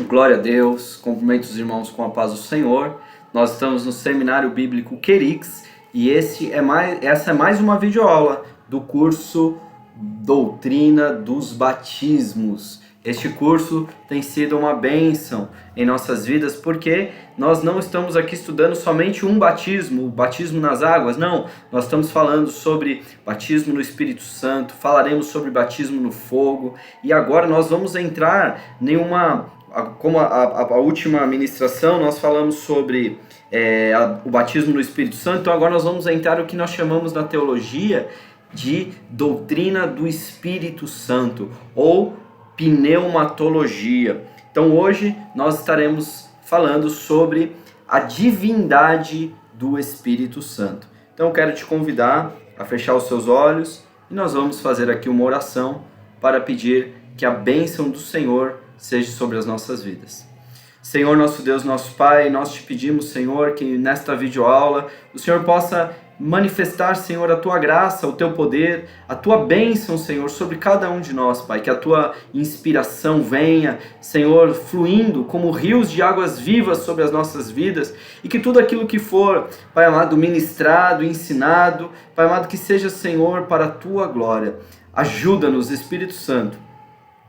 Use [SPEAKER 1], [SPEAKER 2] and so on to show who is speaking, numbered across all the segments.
[SPEAKER 1] Glória a Deus, cumprimento os irmãos com a paz do Senhor. Nós estamos no Seminário Bíblico Querix e essa é mais uma videoaula do curso Doutrina dos Batismos. Este curso tem sido uma bênção em nossas vidas porque nós não estamos aqui estudando somente um batismo, o batismo nas águas, não. Nós estamos falando sobre batismo no Espírito Santo, falaremos sobre batismo no fogo e agora nós vamos entrar em como a última ministração nós falamos sobre o batismo no Espírito Santo, então agora nós vamos entrar no que nós chamamos na teologia de doutrina do Espírito Santo, ou pneumatologia. Então hoje nós estaremos falando sobre a divindade do Espírito Santo. Então eu quero te convidar a fechar os seus olhos e nós vamos fazer aqui uma oração para pedir que a bênção do Senhor seja sobre as nossas vidas. Senhor, nosso Deus, nosso Pai, nós te pedimos, Senhor, que nesta videoaula o Senhor possa manifestar, Senhor, a Tua graça, o Teu poder, a Tua bênção, Senhor, sobre cada um de nós, Pai. Que a Tua inspiração venha, Senhor, fluindo como rios de águas vivas sobre as nossas vidas e que tudo aquilo que for, Pai amado, ministrado, ensinado, Pai amado, que seja, Senhor, para a Tua glória. Ajuda-nos, Espírito Santo,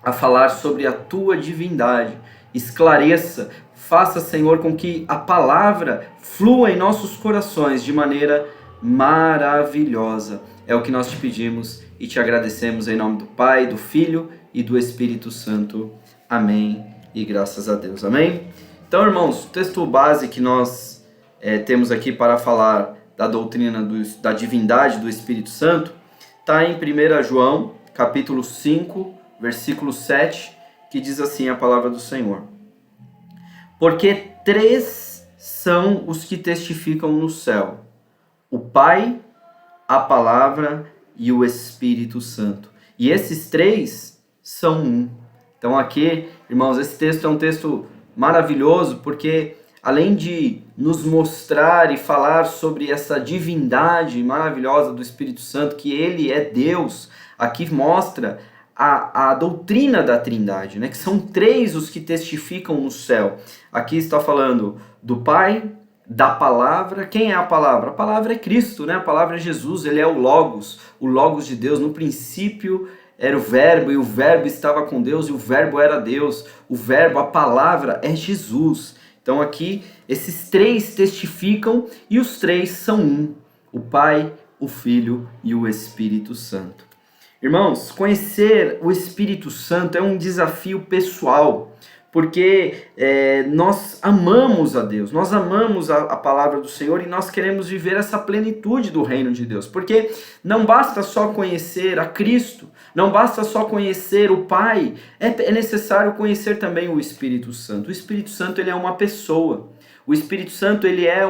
[SPEAKER 1] a falar sobre a Tua divindade. Esclareça, faça, Senhor, com que a palavra flua em nossos corações de maneira maravilhosa. É o que nós te pedimos e te agradecemos em nome do Pai, do Filho e do Espírito Santo. Amém e graças a Deus. Amém? Então, irmãos, o texto base que nós temos aqui para falar da doutrina da divindade do Espírito Santo está em 1 João, capítulo 5, versículo 7, que diz assim a palavra do Senhor: porque 3 são os que testificam no céu: o Pai, a Palavra e o Espírito Santo. E esses 3 são um. Então aqui, irmãos, esse texto é um texto maravilhoso, porque além de nos mostrar e falar sobre essa divindade maravilhosa do Espírito Santo, que ele é Deus, aqui mostra a doutrina da Trindade, né? Que são 3 os que testificam no céu. Aqui está falando do Pai, da Palavra. Quem é a Palavra? A Palavra é Cristo, né? A Palavra é Jesus, ele é o Logos de Deus. No princípio era o Verbo, e o Verbo estava com Deus, e o Verbo era Deus. O Verbo, a Palavra, é Jesus. Então aqui, esses 3 testificam, e os 3 são um: o Pai, o Filho e o Espírito Santo. Irmãos, conhecer o Espírito Santo é um desafio pessoal, porque nós amamos a Deus, nós amamos a palavra do Senhor e nós queremos viver essa plenitude do reino de Deus, porque não basta só conhecer a Cristo, não basta só conhecer o Pai, é necessário conhecer também o Espírito Santo. O Espírito Santo, ele é uma pessoa. O Espírito Santo, ele é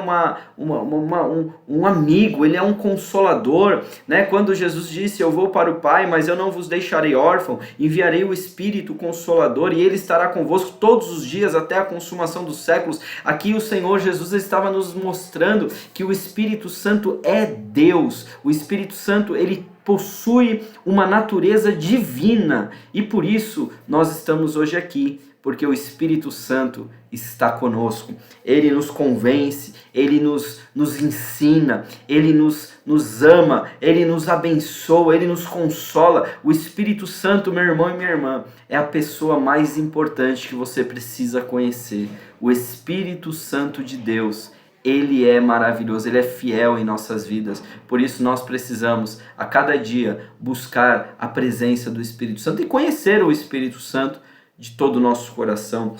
[SPEAKER 1] um amigo, ele é um consolador, né? Quando Jesus disse: eu vou para o Pai, mas eu não vos deixarei órfão, enviarei o Espírito Consolador e ele estará convosco todos os dias até a consumação dos séculos. Aqui o Senhor Jesus estava nos mostrando que o Espírito Santo é Deus. O Espírito Santo, ele possui uma natureza divina e por isso nós estamos hoje aqui. Porque o Espírito Santo está conosco, ele nos convence, ele nos ensina, ele nos ama, ele nos abençoa, ele nos consola. O Espírito Santo, meu irmão e minha irmã, é a pessoa mais importante que você precisa conhecer. O Espírito Santo de Deus, ele é maravilhoso, ele é fiel em nossas vidas. Por isso nós precisamos a cada dia buscar a presença do Espírito Santo e conhecer o Espírito Santo de todo o nosso coração,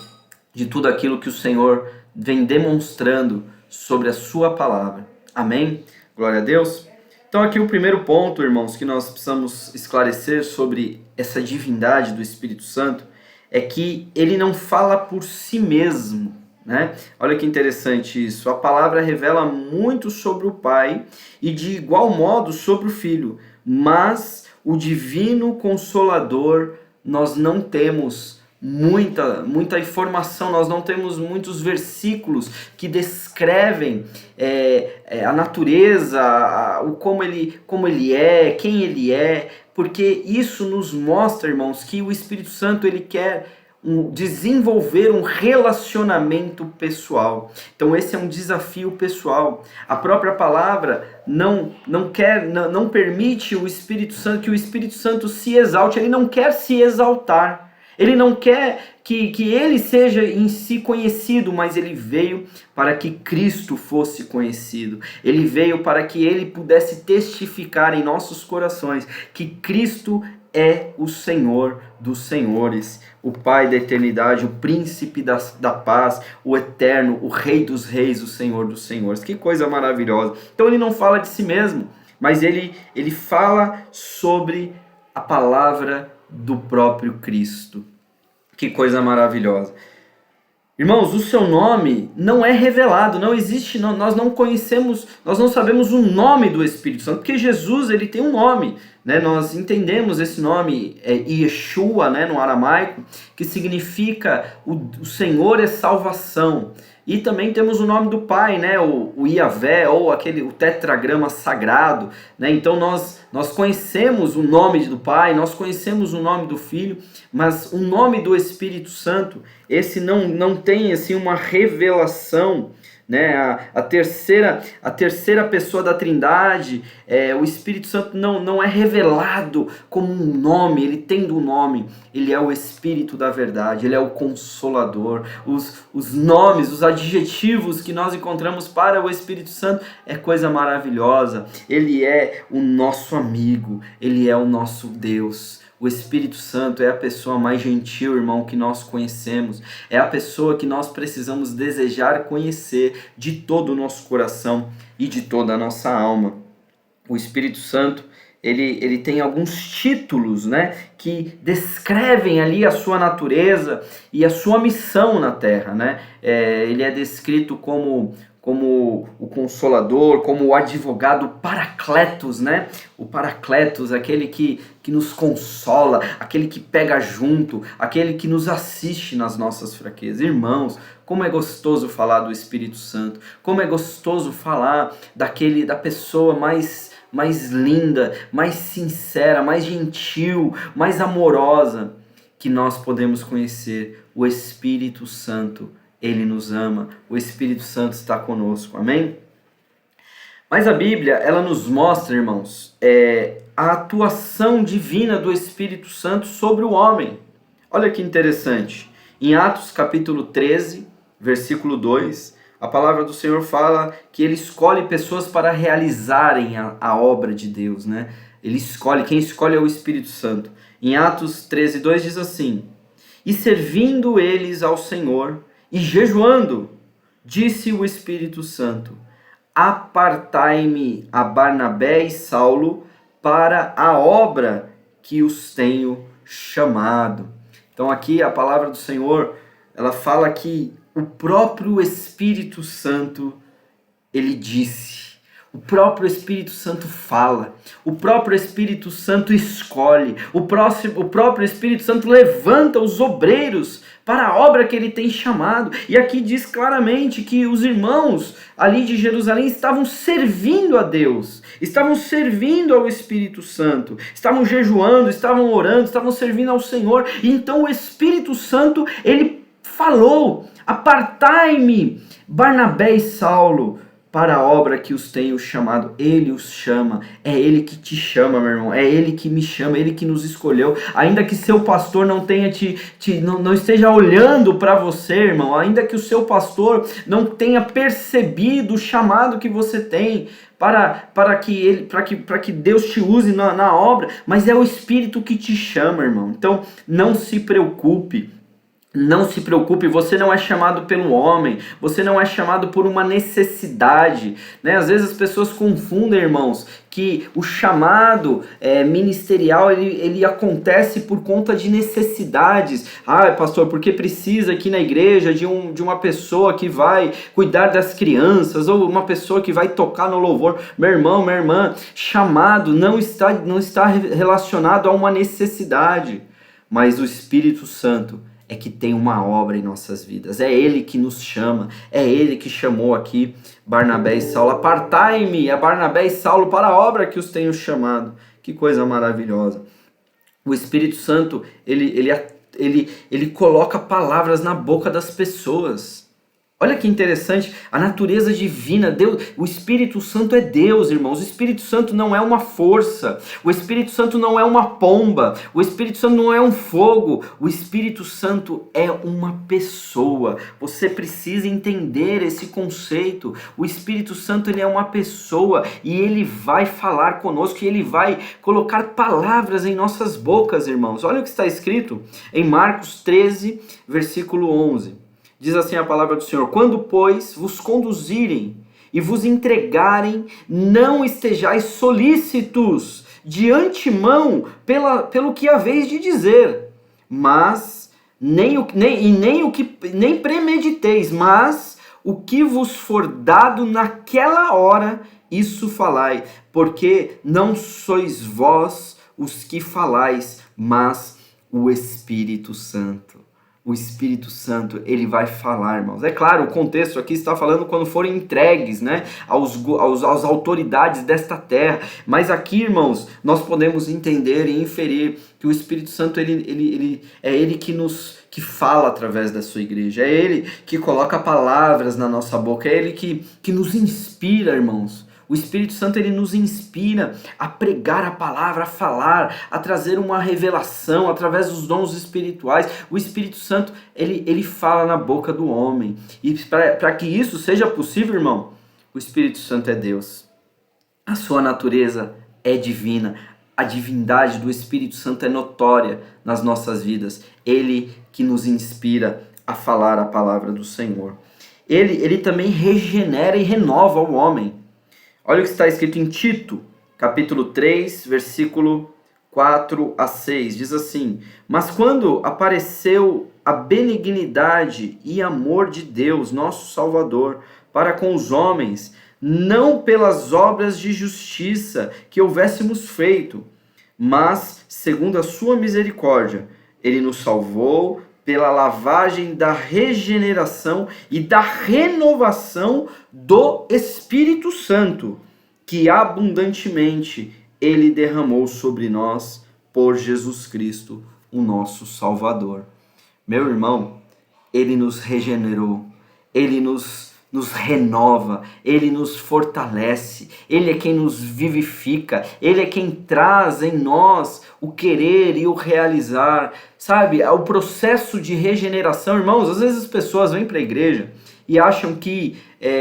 [SPEAKER 1] de tudo aquilo que o Senhor vem demonstrando sobre a sua palavra. Amém? Glória a Deus. Então aqui o primeiro ponto, irmãos, que nós precisamos esclarecer sobre essa divindade do Espírito Santo é que ele não fala por si mesmo, né? Olha que interessante isso. A palavra revela muito sobre o Pai e de igual modo sobre o Filho, mas o Divino Consolador nós não temos muita informação, nós não temos muitos versículos que descrevem a natureza, como ele é, quem ele é, porque isso nos mostra, irmãos, que o Espírito Santo ele quer desenvolver um relacionamento pessoal. Então esse é um desafio pessoal. A própria palavra não permite o Espírito Santo que o Espírito Santo se exalte. Ele não quer se exaltar. Ele não quer que ele seja em si conhecido, mas ele veio para que Cristo fosse conhecido. Ele veio para que ele pudesse testificar em nossos corações que Cristo é o Senhor dos senhores, o Pai da eternidade, o príncipe da paz, o eterno, o Rei dos reis, o Senhor dos senhores. Que coisa maravilhosa. Então ele não fala de si mesmo, mas ele fala sobre a palavra do próprio Cristo. Que coisa maravilhosa. Irmãos, o seu nome não é revelado, não existe, nós não conhecemos, nós não sabemos o nome do Espírito Santo, porque Jesus, ele tem um nome, né? Nós entendemos esse nome, Yeshua, né, no aramaico, que significa o Senhor é salvação. E também temos o nome do Pai, né, o Iavé, ou o tetragrama sagrado, né? Então nós conhecemos o nome do Pai, nós conhecemos o nome do Filho, mas o nome do Espírito Santo, esse não tem assim uma revelação, né? A terceira pessoa da Trindade, o Espírito Santo não é revelado como um nome, ele tem um nome, ele é o Espírito da verdade, ele é o Consolador. Os nomes, os adjetivos que nós encontramos para o Espírito Santo é coisa maravilhosa. Ele é o nosso amigo, ele é o nosso Deus. O Espírito Santo é a pessoa mais gentil, irmão, que nós conhecemos. É a pessoa que nós precisamos desejar conhecer de todo o nosso coração e de toda a nossa alma. O Espírito Santo, ele tem alguns títulos, né, que descrevem ali a sua natureza e a sua missão na Terra, né? Ele é descrito como o Consolador, como o advogado Paracletos, né? O Paracletos, aquele que nos consola, aquele que pega junto, aquele que nos assiste nas nossas fraquezas. Irmãos, como é gostoso falar do Espírito Santo, como é gostoso falar da pessoa mais linda, mais sincera, mais gentil, mais amorosa que nós podemos conhecer, o Espírito Santo. Ele nos ama, o Espírito Santo está conosco, amém? Mas a Bíblia, ela nos mostra, irmãos, a atuação divina do Espírito Santo sobre o homem. Olha que interessante, em Atos capítulo 13, versículo 2, a palavra do Senhor fala que ele escolhe pessoas para realizarem a obra de Deus, né? Quem escolhe é o Espírito Santo. Em Atos 13, 2 diz assim: e servindo eles ao Senhor, e jejuando, disse o Espírito Santo: apartai-me a Barnabé e Saulo para a obra que os tenho chamado. Então aqui a palavra do Senhor, ela fala que o próprio Espírito Santo, ele disse. O próprio Espírito Santo fala, o próprio Espírito Santo escolhe, o próprio Espírito Santo levanta os obreiros para a obra que ele tem chamado. E aqui diz claramente que os irmãos ali de Jerusalém estavam servindo a Deus, estavam servindo ao Espírito Santo, estavam jejuando, estavam orando, estavam servindo ao Senhor. E então o Espírito Santo, ele falou: apartai-me Barnabé e Saulo para a obra que os tenho chamado. Ele os chama, é Ele que te chama, meu irmão, é Ele que me chama, é Ele que nos escolheu. Ainda que seu pastor não tenha não esteja olhando para você, irmão, ainda que o seu pastor não tenha percebido o chamado que você tem para que Deus te use na obra, mas é o Espírito que te chama, irmão. Então não se preocupe. Não se preocupe, você não é chamado pelo homem, você não é chamado por uma necessidade, né? Às vezes as pessoas confundem, irmãos, que o chamado ministerial, ele acontece por conta de necessidades. Ah, pastor, porque precisa aqui na igreja de uma pessoa que vai cuidar das crianças, ou uma pessoa que vai tocar no louvor. Meu irmão, minha irmã, chamado não está relacionado a uma necessidade, mas o Espírito Santo é que tem uma obra em nossas vidas. É Ele que nos chama, é Ele que chamou aqui Barnabé e Saulo. Apartai-me a Barnabé e Saulo para a obra que os tenho chamado. Que coisa maravilhosa. O Espírito Santo, ele ele coloca palavras na boca das pessoas. Olha que interessante, a natureza divina, Deus, o Espírito Santo é Deus, irmãos. O Espírito Santo não é uma força, o Espírito Santo não é uma pomba, o Espírito Santo não é um fogo, o Espírito Santo é uma pessoa. Você precisa entender esse conceito. O Espírito Santo, ele é uma pessoa e ele vai falar conosco e ele vai colocar palavras em nossas bocas, irmãos. Olha o que está escrito em Marcos 13, versículo 11. Diz assim a palavra do Senhor: quando, pois, vos conduzirem e vos entregarem, não estejais solícitos de antemão pelo que haveis de dizer, mas nem premediteis, mas o que vos for dado naquela hora, isso falai, porque não sois vós os que falais, mas o Espírito Santo. O Espírito Santo, ele vai falar, irmãos. É claro, o contexto aqui está falando quando forem entregues, né, às autoridades desta terra. Mas aqui, irmãos, nós podemos entender e inferir que o Espírito Santo, ele é ele que fala através da sua igreja. É ele que coloca palavras na nossa boca. É ele que nos inspira, irmãos. O Espírito Santo, ele nos inspira a pregar a palavra, a falar, a trazer uma revelação através dos dons espirituais. O Espírito Santo, ele fala na boca do homem. E para que isso seja possível, irmão, o Espírito Santo é Deus. A sua natureza é divina. A divindade do Espírito Santo é notória nas nossas vidas. Ele que nos inspira a falar a palavra do Senhor. Ele também regenera e renova o homem. Olha o que está escrito em Tito, capítulo 3, versículo 4 a 6. Diz assim: mas quando apareceu a benignidade e amor de Deus, nosso Salvador, para com os homens, não pelas obras de justiça que houvéssemos feito, mas segundo a sua misericórdia, ele nos salvou pela lavagem da regeneração e da renovação do Espírito Santo, que abundantemente ele derramou sobre nós por Jesus Cristo, o nosso Salvador. Meu irmão, ele nos regenerou, ele nos renova, ele nos fortalece, ele é quem nos vivifica, ele é quem traz em nós o querer e o realizar, sabe? O processo de regeneração, irmãos, às vezes as pessoas vêm para a igreja e acham que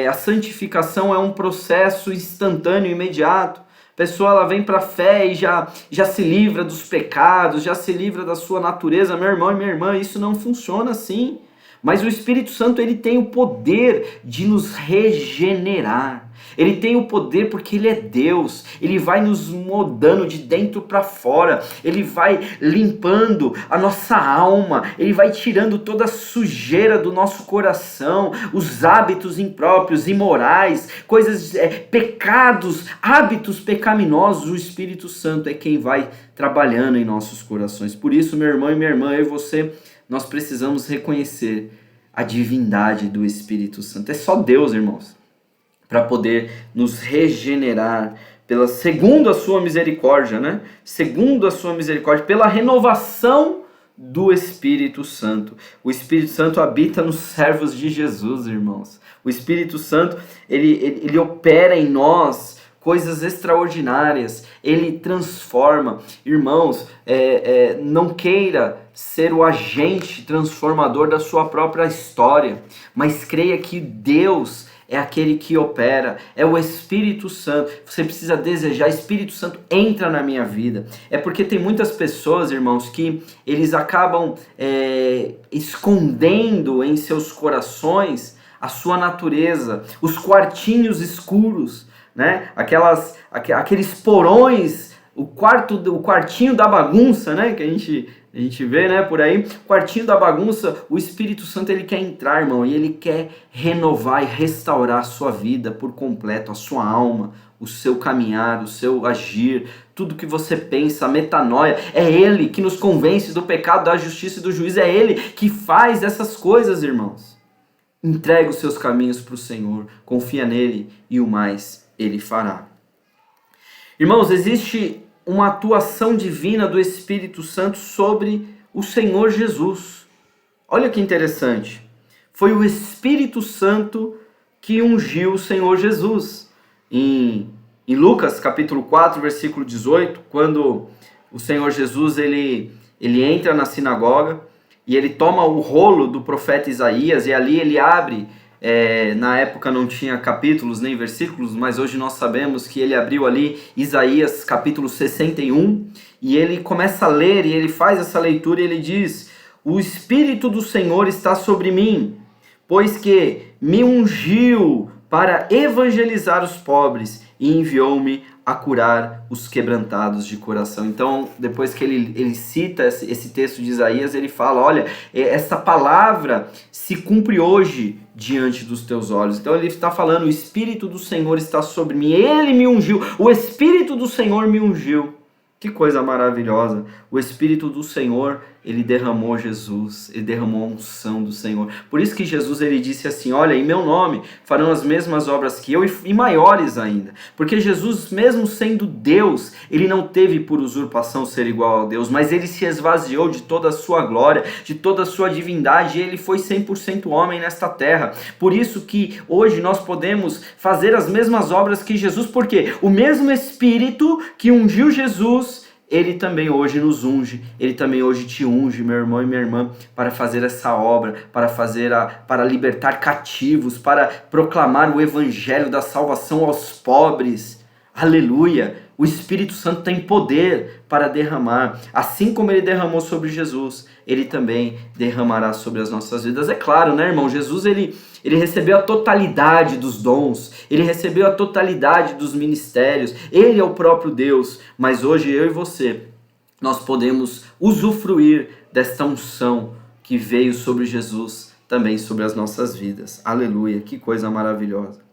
[SPEAKER 1] a santificação é um processo instantâneo, imediato. A pessoa, ela vem para a fé e já se livra dos pecados, já se livra da sua natureza. Meu irmão e minha irmã, isso não funciona assim. Mas o Espírito Santo, ele tem o poder de nos regenerar. Ele tem o poder porque ele é Deus. Ele vai nos moldando de dentro para fora. Ele vai limpando a nossa alma. Ele vai tirando toda a sujeira do nosso coração, os hábitos impróprios, imorais, coisas, pecados, hábitos pecaminosos. O Espírito Santo é quem vai trabalhando em nossos corações. Por isso, meu irmão e minha irmã, eu e você, nós precisamos reconhecer a divindade do Espírito Santo. É só Deus, irmãos, para poder nos regenerar segundo a sua misericórdia, né? Segundo a sua misericórdia, pela renovação do Espírito Santo. O Espírito Santo habita nos servos de Jesus, irmãos. O Espírito Santo, ele opera em nós coisas extraordinárias, ele transforma. Irmãos, não queira ser o agente transformador da sua própria história, mas creia que Deus é aquele que opera, é o Espírito Santo. Você precisa desejar: Espírito Santo, entra na minha vida. É porque tem muitas pessoas, irmãos, que eles acabam escondendo em seus corações a sua natureza, os quartinhos escuros, né? Aqueles porões, o quartinho da bagunça, né? Que a gente vê, né, por aí, o quartinho da bagunça. O Espírito Santo, ele quer entrar, irmão, e ele quer renovar e restaurar a sua vida por completo, a sua alma, o seu caminhar, o seu agir, tudo que você pensa, a metanoia. É ele que nos convence do pecado, da justiça e do juízo. É ele que faz essas coisas, irmãos. Entrega os seus caminhos para o Senhor, confia nele e o mais ele fará. Irmãos, existe uma atuação divina do Espírito Santo sobre o Senhor Jesus. Olha que interessante. Foi o Espírito Santo que ungiu o Senhor Jesus. Em Lucas capítulo 4, versículo 18, quando o Senhor Jesus ele entra na sinagoga e ele toma o rolo do profeta Isaías e ali ele abre, na época não tinha capítulos nem versículos, mas hoje nós sabemos que ele abriu ali Isaías capítulo 61 e ele começa a ler e ele faz essa leitura e ele diz: o Espírito do Senhor está sobre mim, pois que me ungiu para evangelizar os pobres e enviou-me a curar os quebrantados de coração. Então, depois que ele cita esse texto de Isaías, ele fala, olha, essa palavra se cumpre hoje diante dos teus olhos. Então ele está falando, o Espírito do Senhor está sobre mim, ele me ungiu, o Espírito do Senhor me ungiu. Que coisa maravilhosa, o Espírito do Senhor, ele derramou Jesus, ele derramou a unção do Senhor. Por isso que Jesus ele disse assim, olha, em meu nome farão as mesmas obras que eu e maiores ainda. Porque Jesus, mesmo sendo Deus, ele não teve por usurpação ser igual a Deus, mas ele se esvaziou de toda a sua glória, de toda a sua divindade, e ele foi 100% homem nesta terra. Por isso que hoje nós podemos fazer as mesmas obras que Jesus, porque o mesmo Espírito que ungiu Jesus, ele também hoje nos unge, ele também hoje te unge, meu irmão e minha irmã, para fazer essa obra, para libertar cativos, para proclamar o evangelho da salvação aos pobres. Aleluia! O Espírito Santo tem poder para derramar. Assim como ele derramou sobre Jesus, ele também derramará sobre as nossas vidas. É claro, né, irmão? Jesus, ele recebeu a totalidade dos dons, ele recebeu a totalidade dos ministérios, ele é o próprio Deus. Mas hoje eu e você, nós podemos usufruir desta unção que veio sobre Jesus, também sobre as nossas vidas. Aleluia! Que coisa maravilhosa.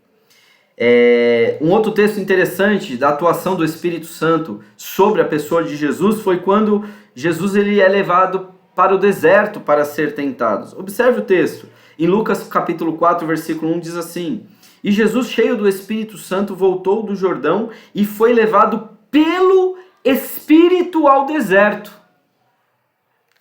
[SPEAKER 1] Um outro texto interessante da atuação do Espírito Santo sobre a pessoa de Jesus foi quando Jesus ele é levado para o deserto para ser tentado. Observe o texto. Em Lucas capítulo 4, versículo 1 diz assim: e Jesus, cheio do Espírito Santo, voltou do Jordão e foi levado pelo Espírito ao deserto.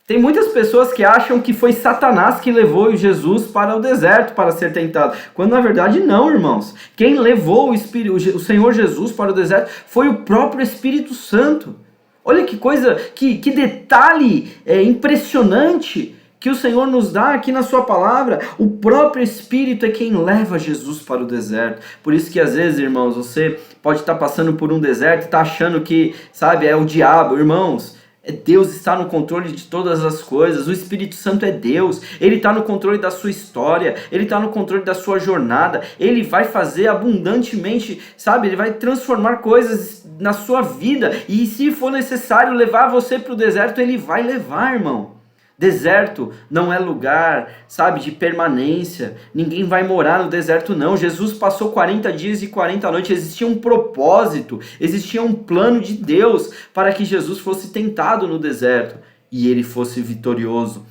[SPEAKER 1] Tem muitas pessoas que acham que foi Satanás que levou Jesus para o deserto para ser tentado, quando na verdade não, irmãos. Quem levou o Senhor Jesus para o deserto foi o próprio Espírito Santo. Olha que coisa, que detalhe impressionante que o Senhor nos dá aqui na sua palavra. O próprio Espírito é quem leva Jesus para o deserto. Por isso que às vezes, irmãos, você pode estar passando por um deserto e está achando que, sabe, é o diabo. Irmãos, Deus está no controle de todas as coisas, o Espírito Santo é Deus, ele está no controle da sua história, ele está no controle da sua jornada, ele vai fazer abundantemente, sabe, ele vai transformar coisas na sua vida, e se for necessário levar você para o deserto, ele vai levar, irmão. Deserto não é lugar, sabe, de permanência. Ninguém vai morar no deserto, não. Jesus passou 40 dias e 40 noites. Existia um propósito, existia um plano de Deus para que Jesus fosse tentado no deserto e ele fosse vitorioso,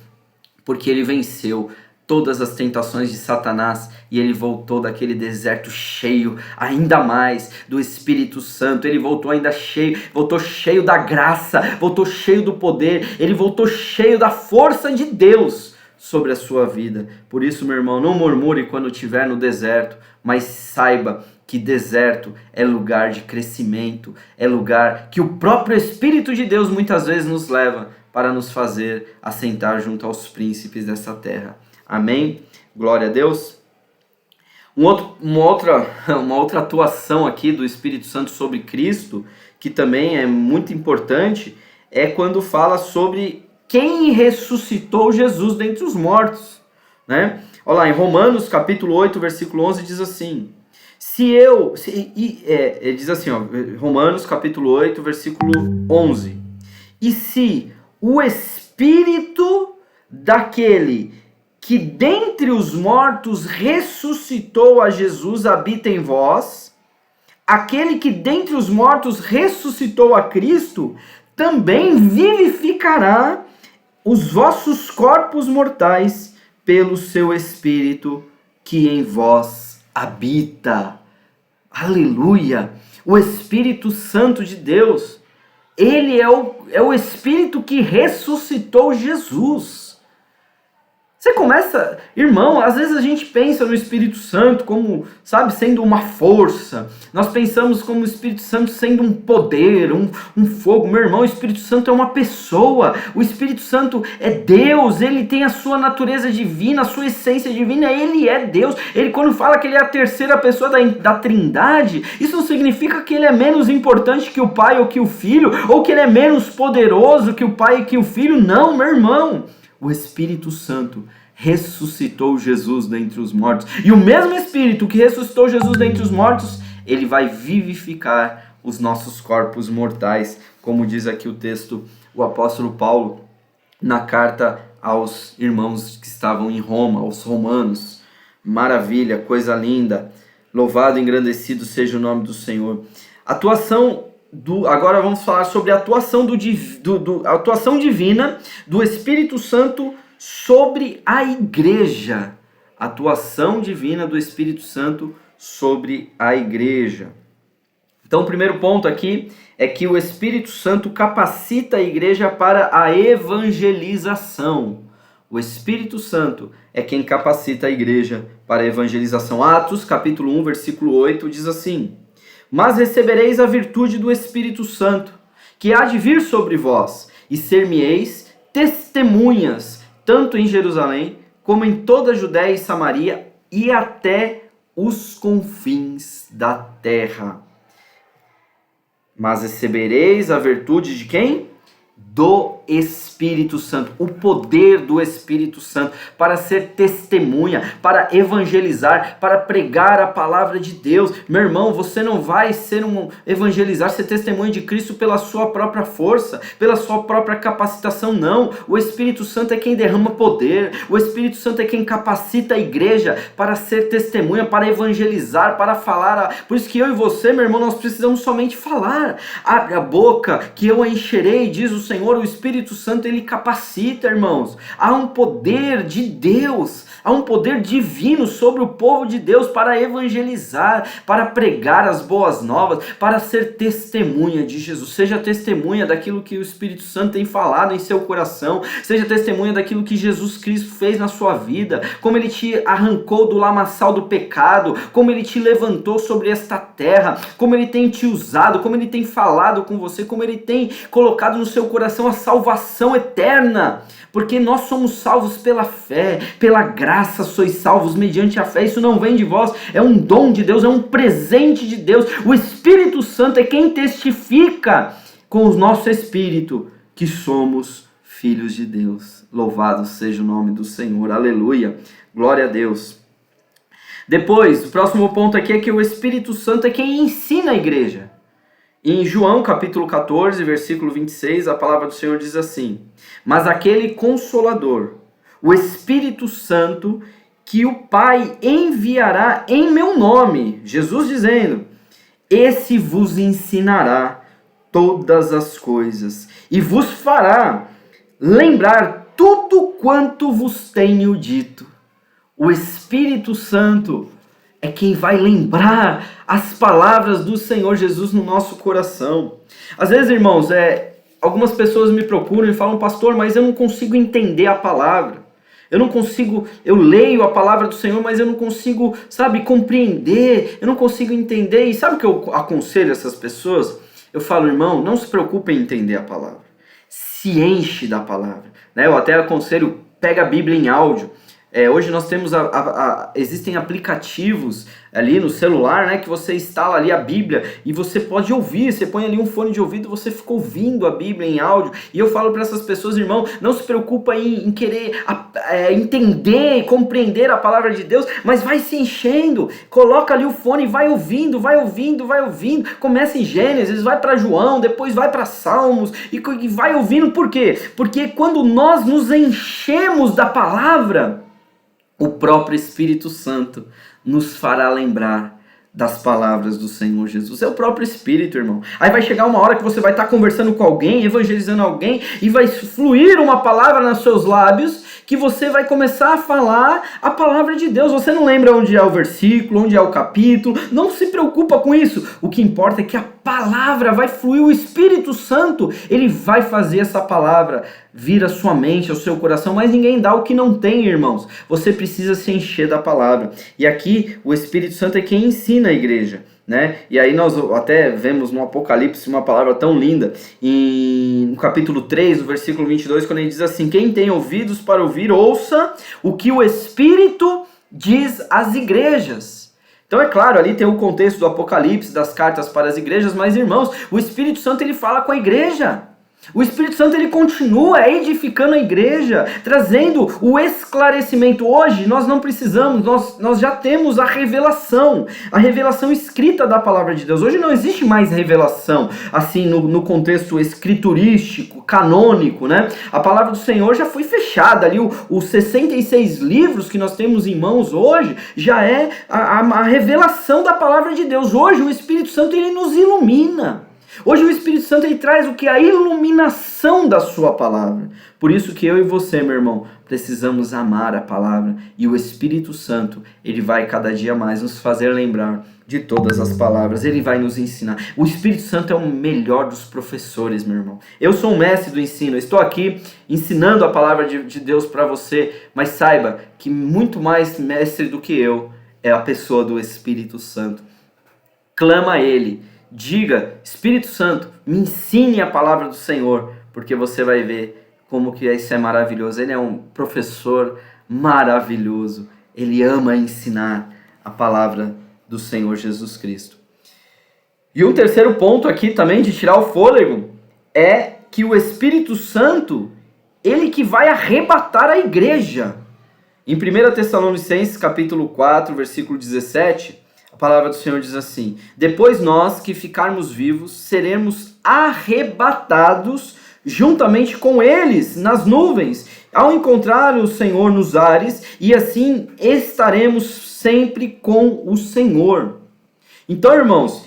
[SPEAKER 1] porque ele venceu todas as tentações de Satanás e ele voltou daquele deserto cheio ainda mais do Espírito Santo. Ele voltou ainda cheio, voltou cheio da graça, voltou cheio do poder, ele voltou cheio da força de Deus sobre a sua vida. Por isso, meu irmão, não murmure quando estiver no deserto, mas saiba que deserto é lugar de crescimento, é lugar que o próprio Espírito de Deus muitas vezes nos leva para nos fazer assentar junto aos príncipes dessa terra. Amém? Glória a Deus. Uma outra atuação aqui do Espírito Santo sobre Cristo, que também é muito importante, é quando fala sobre quem ressuscitou Jesus dentre os mortos, né? Olha lá, em Romanos capítulo 8, versículo 11, diz assim, diz assim, ó, Romanos capítulo 8, versículo 11, e se o Espírito daquele que dentre os mortos ressuscitou a Jesus habita em vós, aquele que dentre os mortos ressuscitou a Cristo, também vivificará os vossos corpos mortais pelo seu Espírito que em vós habita. Aleluia! O Espírito Santo de Deus. Ele é o Espírito que ressuscitou Jesus. Você começa, irmão, às vezes a gente pensa no Espírito Santo como, sabe, sendo uma força. Nós pensamos como o Espírito Santo sendo um poder, um fogo. Meu irmão, o Espírito Santo é uma pessoa. O Espírito Santo é Deus, ele tem a sua natureza divina, a sua essência divina, ele é Deus. Ele, quando fala que ele é a terceira pessoa da Trindade, isso não significa que ele é menos importante que o Pai ou que o Filho, ou que ele é menos poderoso que o Pai e que o Filho. Não, meu irmão. O Espírito Santo ressuscitou Jesus dentre os mortos. E o mesmo Espírito que ressuscitou Jesus dentre os mortos, ele vai vivificar os nossos corpos mortais, como diz aqui o texto, o apóstolo Paulo, na carta aos irmãos que estavam em Roma, aos romanos. Maravilha, coisa linda. Louvado e engrandecido seja o nome do Senhor. Agora vamos falar sobre a atuação, a atuação divina do Espírito Santo sobre a igreja. Atuação divina do Espírito Santo sobre a igreja. Então o primeiro ponto aqui é que o Espírito Santo capacita a igreja para a evangelização. O Espírito Santo é quem capacita a igreja para a evangelização. Atos capítulo 1, versículo 8 diz assim: mas recebereis a virtude do Espírito Santo, que há de vir sobre vós, e ser-me-eis testemunhas, tanto em Jerusalém, como em toda a Judéia e Samaria, e até os confins da terra. Mas recebereis a virtude de quem? Do Espírito Santo, o poder do Espírito Santo para ser testemunha, para evangelizar, para pregar a palavra de Deus. Meu irmão, você não vai ser ser testemunha de Cristo pela sua própria força, pela sua própria capacitação, não. O Espírito Santo é quem derrama poder, o Espírito Santo é quem capacita a igreja para ser testemunha, para evangelizar, para falar. Por isso que eu e você, meu irmão, nós precisamos somente falar. Abre a boca que eu a encherei, diz o Senhor. O Espírito Santo, ele capacita, irmãos. Há um poder de Deus, há um poder divino sobre o povo de Deus para evangelizar, para pregar as boas novas, para ser testemunha de Jesus. Seja testemunha daquilo que o Espírito Santo tem falado em seu coração, seja testemunha daquilo que Jesus Cristo fez na sua vida, como ele te arrancou do lamaçal do pecado, como ele te levantou sobre esta terra, como ele tem te usado, como ele tem falado com você, como ele tem colocado no seu coração a salvação eterna, porque nós somos salvos pela fé, pela graça sois salvos mediante a fé. Isso não vem de vós, é um dom de Deus, é um presente de Deus. O Espírito Santo é quem testifica com o nosso espírito que somos filhos de Deus. Louvado seja o nome do Senhor, aleluia, glória a Deus. Depois, o próximo ponto aqui é que o Espírito Santo é quem ensina a igreja. Em João capítulo 14, versículo 26, a palavra do Senhor diz assim: mas aquele Consolador, o Espírito Santo, que o Pai enviará em meu nome, Jesus dizendo, esse vos ensinará todas as coisas e vos fará lembrar tudo quanto vos tenho dito. O Espírito Santo é quem vai lembrar as palavras do Senhor Jesus no nosso coração. Às vezes, irmãos, algumas pessoas me procuram e falam, pastor, mas eu não consigo entender a palavra. Eu leio a palavra do Senhor, mas eu não consigo, compreender, eu não consigo entender. E sabe o que eu aconselho essas pessoas? Eu falo, irmão, não se preocupe em entender a palavra. Se enche da palavra. Eu até aconselho, pega a Bíblia em áudio. Hoje nós temos, existem aplicativos ali no celular, que você instala ali a Bíblia e você pode ouvir, você põe ali um fone de ouvido, você fica ouvindo a Bíblia em áudio. E eu falo para essas pessoas, irmão, não se preocupa em querer entender e compreender a palavra de Deus, mas vai se enchendo, coloca ali o fone e vai ouvindo, começa em Gênesis, vai para João, depois vai para Salmos e vai ouvindo. Por quê? Porque quando nós nos enchemos da palavra, o próprio Espírito Santo nos fará lembrar das palavras do Senhor Jesus. É o próprio Espírito, irmão. Aí vai chegar uma hora que você vai estar conversando com alguém, evangelizando alguém, e vai fluir uma palavra nos seus lábios, que você vai começar a falar a palavra de Deus. Você não lembra onde é o versículo, onde é o capítulo, não se preocupa com isso. O que importa é que a palavra vai fluir, o Espírito Santo, ele vai fazer essa palavra vir à sua mente, ao seu coração, mas ninguém dá o que não tem, irmãos. Você precisa se encher da palavra. E aqui o Espírito Santo é quem ensina a igreja, né? E aí nós até vemos no Apocalipse uma palavra tão linda, no capítulo 3, no versículo 22, quando ele diz assim: quem tem ouvidos para ouvir, ouça o que o Espírito diz às igrejas. Então é claro, ali tem o contexto do Apocalipse, das cartas para as igrejas, mas irmãos, o Espírito Santo ele fala com a igreja. O Espírito Santo ele continua edificando a igreja, trazendo o esclarecimento. Hoje nós não precisamos, nós já temos a revelação escrita da palavra de Deus. Hoje não existe mais revelação, assim, no contexto escriturístico, canônico, né? A palavra do Senhor já foi fechada ali, os 66 livros que nós temos em mãos hoje, já é a revelação da palavra de Deus. Hoje o Espírito Santo ele nos ilumina. Hoje o Espírito Santo ele traz o que? A iluminação da sua palavra. Por isso que eu e você, meu irmão, precisamos amar a palavra. E o Espírito Santo, ele vai cada dia mais nos fazer lembrar de todas as palavras. Ele vai nos ensinar. O Espírito Santo é o melhor dos professores, meu irmão. Eu sou um mestre do ensino. Eu estou aqui ensinando a palavra de Deus para você. Mas saiba que muito mais mestre do que eu é a pessoa do Espírito Santo. Clama a Ele. Diga: Espírito Santo, me ensine a palavra do Senhor, porque você vai ver como que isso é maravilhoso. Ele é um professor maravilhoso. Ele ama ensinar a palavra do Senhor Jesus Cristo. E um terceiro ponto aqui também de tirar o fôlego é que o Espírito Santo, ele que vai arrebatar a igreja. Em 1 Tessalonicenses capítulo 4, versículo 17... a palavra do Senhor diz assim: depois nós que ficarmos vivos, seremos arrebatados juntamente com eles nas nuvens, ao encontrar o Senhor nos ares, e assim estaremos sempre com o Senhor. Então, irmãos,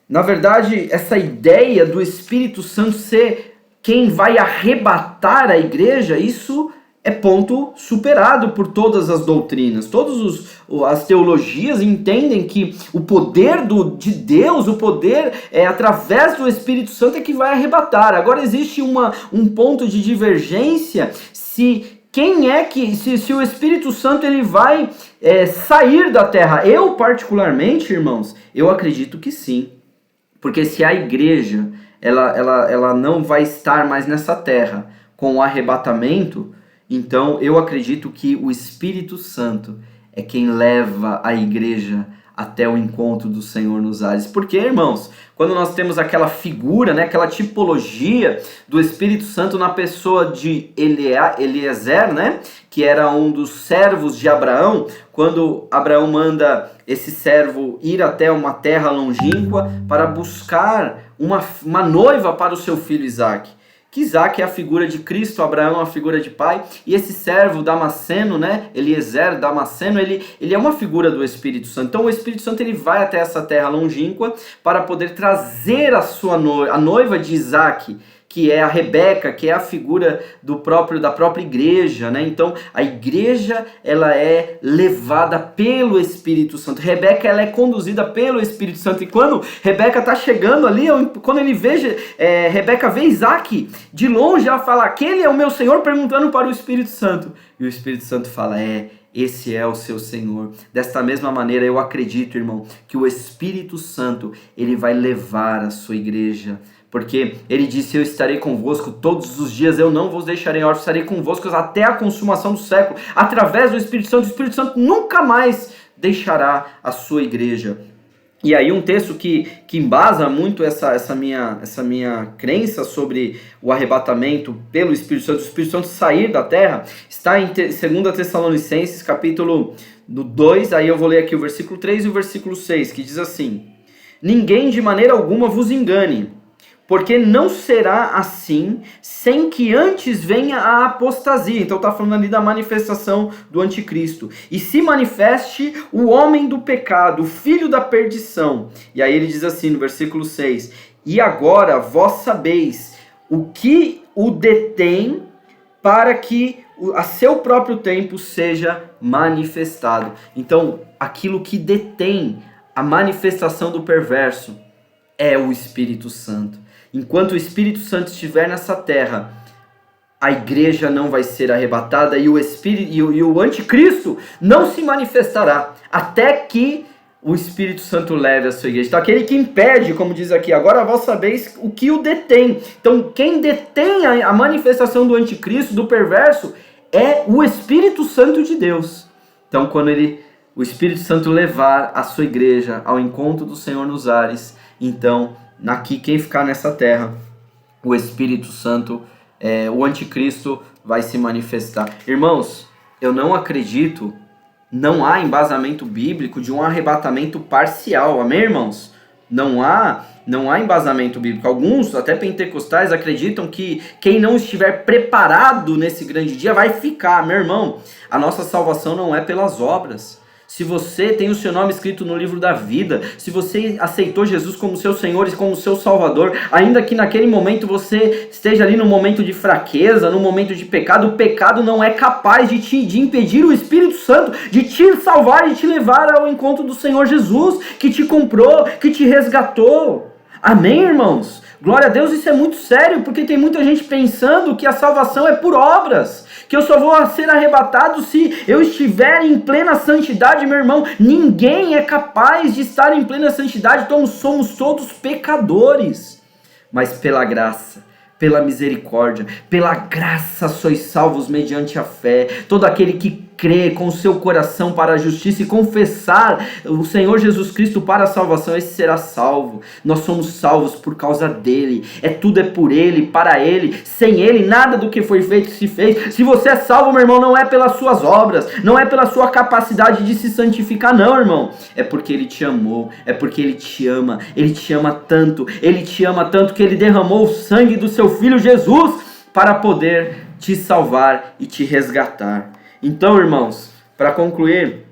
[SPEAKER 1] na verdade, essa ideia do Espírito Santo ser quem vai arrebatar a igreja, isso é ponto superado por todas as doutrinas. Todas as teologias entendem que o poder de Deus, o poder através do Espírito Santo é que vai arrebatar. Agora existe um ponto de divergência se o Espírito Santo ele vai sair da terra. Eu particularmente, irmãos, eu acredito que sim. Porque se a igreja ela não vai estar mais nessa terra com o arrebatamento, então eu acredito que o Espírito Santo é quem leva a igreja até o encontro do Senhor nos ares. Porque, irmãos, quando nós temos aquela figura, né, aquela tipologia do Espírito Santo na pessoa de Eliezer, né, que era um dos servos de Abraão, quando Abraão manda esse servo ir até uma terra longínqua para buscar uma noiva para o seu filho Isaque. Que Isaac é a figura de Cristo, Abraão é a figura de pai, e esse servo Damasceno, né, Eliezer Damasceno, ele é uma figura do Espírito Santo. Então o Espírito Santo ele vai até essa terra longínqua para poder trazer a noiva de Isaac, que é a Rebeca, que é a figura da própria igreja, né? Então a igreja ela é levada pelo Espírito Santo. Rebeca ela é conduzida pelo Espírito Santo. E quando Rebeca está chegando ali, quando Rebeca vê Isaac de longe, ela fala: aquele é o meu Senhor, perguntando para o Espírito Santo. E o Espírito Santo fala: esse é o seu Senhor. Desta mesma maneira, eu acredito, irmão, que o Espírito Santo ele vai levar a sua igreja. Porque ele disse: eu estarei convosco todos os dias, eu não vos deixarei órfãos, estarei convosco até a consumação do século. Através do Espírito Santo, o Espírito Santo nunca mais deixará a sua igreja. E aí um texto que embasa muito essa minha crença sobre o arrebatamento pelo Espírito Santo, o Espírito Santo sair da terra, está em 2 Tessalonicenses, capítulo 2, aí eu vou ler aqui o versículo 3 e o versículo 6, que diz assim: ninguém de maneira alguma vos engane, porque não será assim sem que antes venha a apostasia. Então está falando ali da manifestação do anticristo. E se manifeste o homem do pecado, o filho da perdição. E aí ele diz assim no versículo 6: e agora vós sabeis o que o detém, para que a seu próprio tempo seja manifestado. Então aquilo que detém a manifestação do perverso é o Espírito Santo. Enquanto o Espírito Santo estiver nessa terra, a igreja não vai ser arrebatada e o anticristo não se manifestará até que o Espírito Santo leve a sua igreja. Então aquele que impede, como diz aqui, agora vós sabeis o que o detém. Então quem detém a manifestação do anticristo, do perverso, é o Espírito Santo de Deus. Então quando o Espírito Santo levar a sua igreja ao encontro do Senhor nos ares, então aqui quem ficar nessa terra, o Espírito Santo, o anticristo vai se manifestar. Irmãos, eu não acredito, não há embasamento bíblico de um arrebatamento parcial, amém, irmãos? Não há embasamento bíblico. Alguns, até pentecostais, acreditam que quem não estiver preparado nesse grande dia vai ficar. Meu irmão, a nossa salvação não é pelas obras. Se você tem o seu nome escrito no livro da vida, se você aceitou Jesus como seu Senhor e como seu Salvador, ainda que naquele momento você esteja ali no momento de fraqueza, no momento de pecado, o pecado não é capaz de impedir o Espírito Santo de te salvar e te levar ao encontro do Senhor Jesus, que te comprou, que te resgatou. Amém, irmãos? Glória a Deus, isso é muito sério, porque tem muita gente pensando que a salvação é por obras, que eu só vou ser arrebatado se eu estiver em plena santidade. Meu irmão, ninguém é capaz de estar em plena santidade, então somos todos pecadores, mas pela graça, pela misericórdia, pela graça sois salvos mediante a fé. Todo aquele que crê com o seu coração para a justiça e confessar o Senhor Jesus Cristo para a salvação, esse será salvo. Nós somos salvos por causa dele. Tudo é por ele, para ele. Sem ele, nada do que foi feito se fez. Se você é salvo, meu irmão, não é pelas suas obras, não é pela sua capacidade de se santificar, não, irmão. É porque ele te amou, é porque ele te ama. Ele te ama tanto que ele derramou o sangue do seu Filho Jesus para poder te salvar e te resgatar. Então, irmãos, para concluir,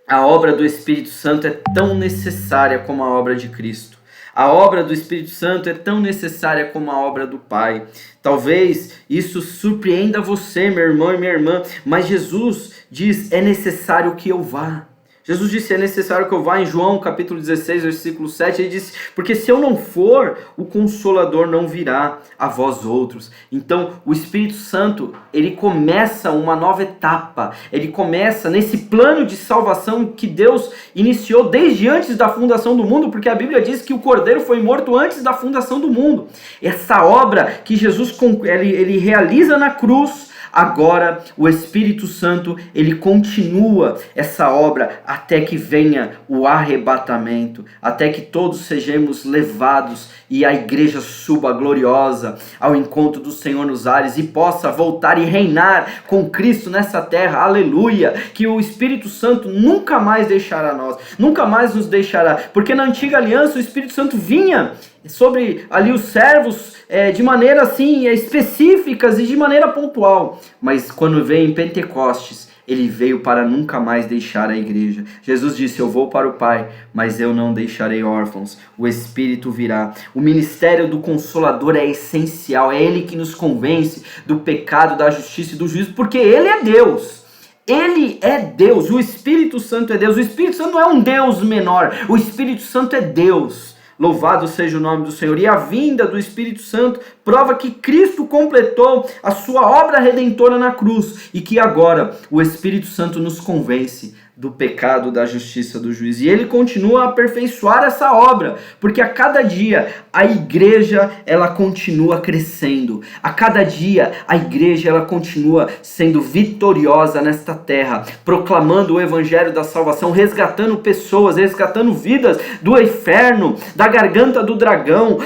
[SPEAKER 1] a obra do Espírito Santo é tão necessária como a obra de Cristo. A obra do Espírito Santo é tão necessária como a obra do Pai. Talvez isso surpreenda você, meu irmão e minha irmã, mas Jesus diz, é necessário que eu vá. Jesus disse, é necessário que eu vá, em João capítulo 16, versículo 7, ele disse, porque se eu não for, o Consolador não virá a vós outros. Então, o Espírito Santo, ele começa uma nova etapa, ele começa nesse plano de salvação que Deus iniciou desde antes da fundação do mundo, porque a Bíblia diz que o Cordeiro foi morto antes da fundação do mundo. Essa obra que Jesus ele realiza na cruz, agora o Espírito Santo, ele continua essa obra até que venha o arrebatamento, até que todos sejamos levados e a igreja suba gloriosa ao encontro do Senhor nos ares e possa voltar e reinar com Cristo nessa terra, aleluia, que o Espírito Santo nunca mais deixará nós, nunca mais nos deixará, porque na antiga aliança o Espírito Santo vinha sobre ali os servos de maneira assim específicas e de maneira pontual, mas quando veio em Pentecostes, ele veio para nunca mais deixar a igreja. Jesus disse, eu vou para o Pai, mas eu não deixarei órfãos, o Espírito virá. O ministério do Consolador é essencial, é ele que nos convence do pecado, da justiça e do juízo, porque ele é Deus. Ele é Deus, o Espírito Santo é Deus. O Espírito Santo não é um Deus menor, o Espírito Santo é Deus. Louvado seja o nome do Senhor. E a vinda do Espírito Santo prova que Cristo completou a sua obra redentora na cruz e que agora o Espírito Santo nos convence do pecado, da justiça, do juízo. E ele continua a aperfeiçoar essa obra, porque a cada dia a igreja ela continua crescendo. A cada dia a igreja ela continua sendo vitoriosa nesta terra, proclamando o evangelho da salvação, resgatando pessoas, resgatando vidas do inferno, da garganta do dragão,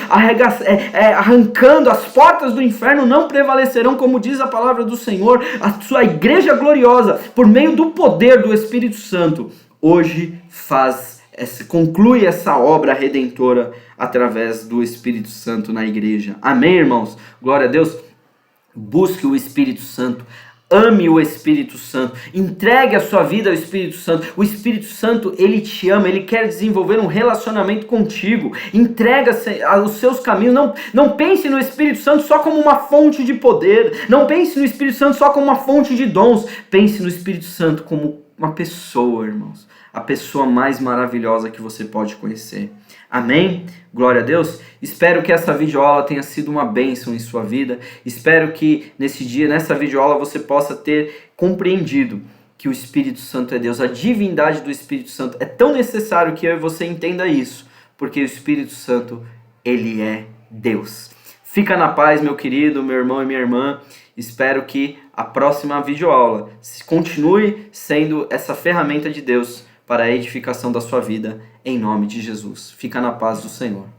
[SPEAKER 1] arrancando as portas do inferno, não prevalecerão, como diz a palavra do Senhor. A sua igreja gloriosa, por meio do poder do Espírito Santo, hoje conclui essa obra redentora através do Espírito Santo na igreja. Amém, irmãos? Glória a Deus. Busque o Espírito Santo. Ame o Espírito Santo, entregue a sua vida ao Espírito Santo. O Espírito Santo, ele te ama, ele quer desenvolver um relacionamento contigo. Entrega-se aos seus caminhos. Não pense no Espírito Santo só como uma fonte de poder. Não pense no Espírito Santo só como uma fonte de dons. Pense no Espírito Santo como uma pessoa, irmãos. a pessoa mais maravilhosa que você pode conhecer. Amém? Glória a Deus. Espero que essa videoaula tenha sido uma bênção em sua vida. Espero que nessa videoaula você possa ter compreendido que o Espírito Santo é Deus. A divindade do Espírito Santo é tão necessário que eu e você entenda isso, porque o Espírito Santo, ele é Deus. Fica na paz, meu querido, meu irmão e minha irmã. Espero que a próxima videoaula continue sendo essa ferramenta de Deus para a edificação da sua vida, em nome de Jesus. Fica na paz do Senhor.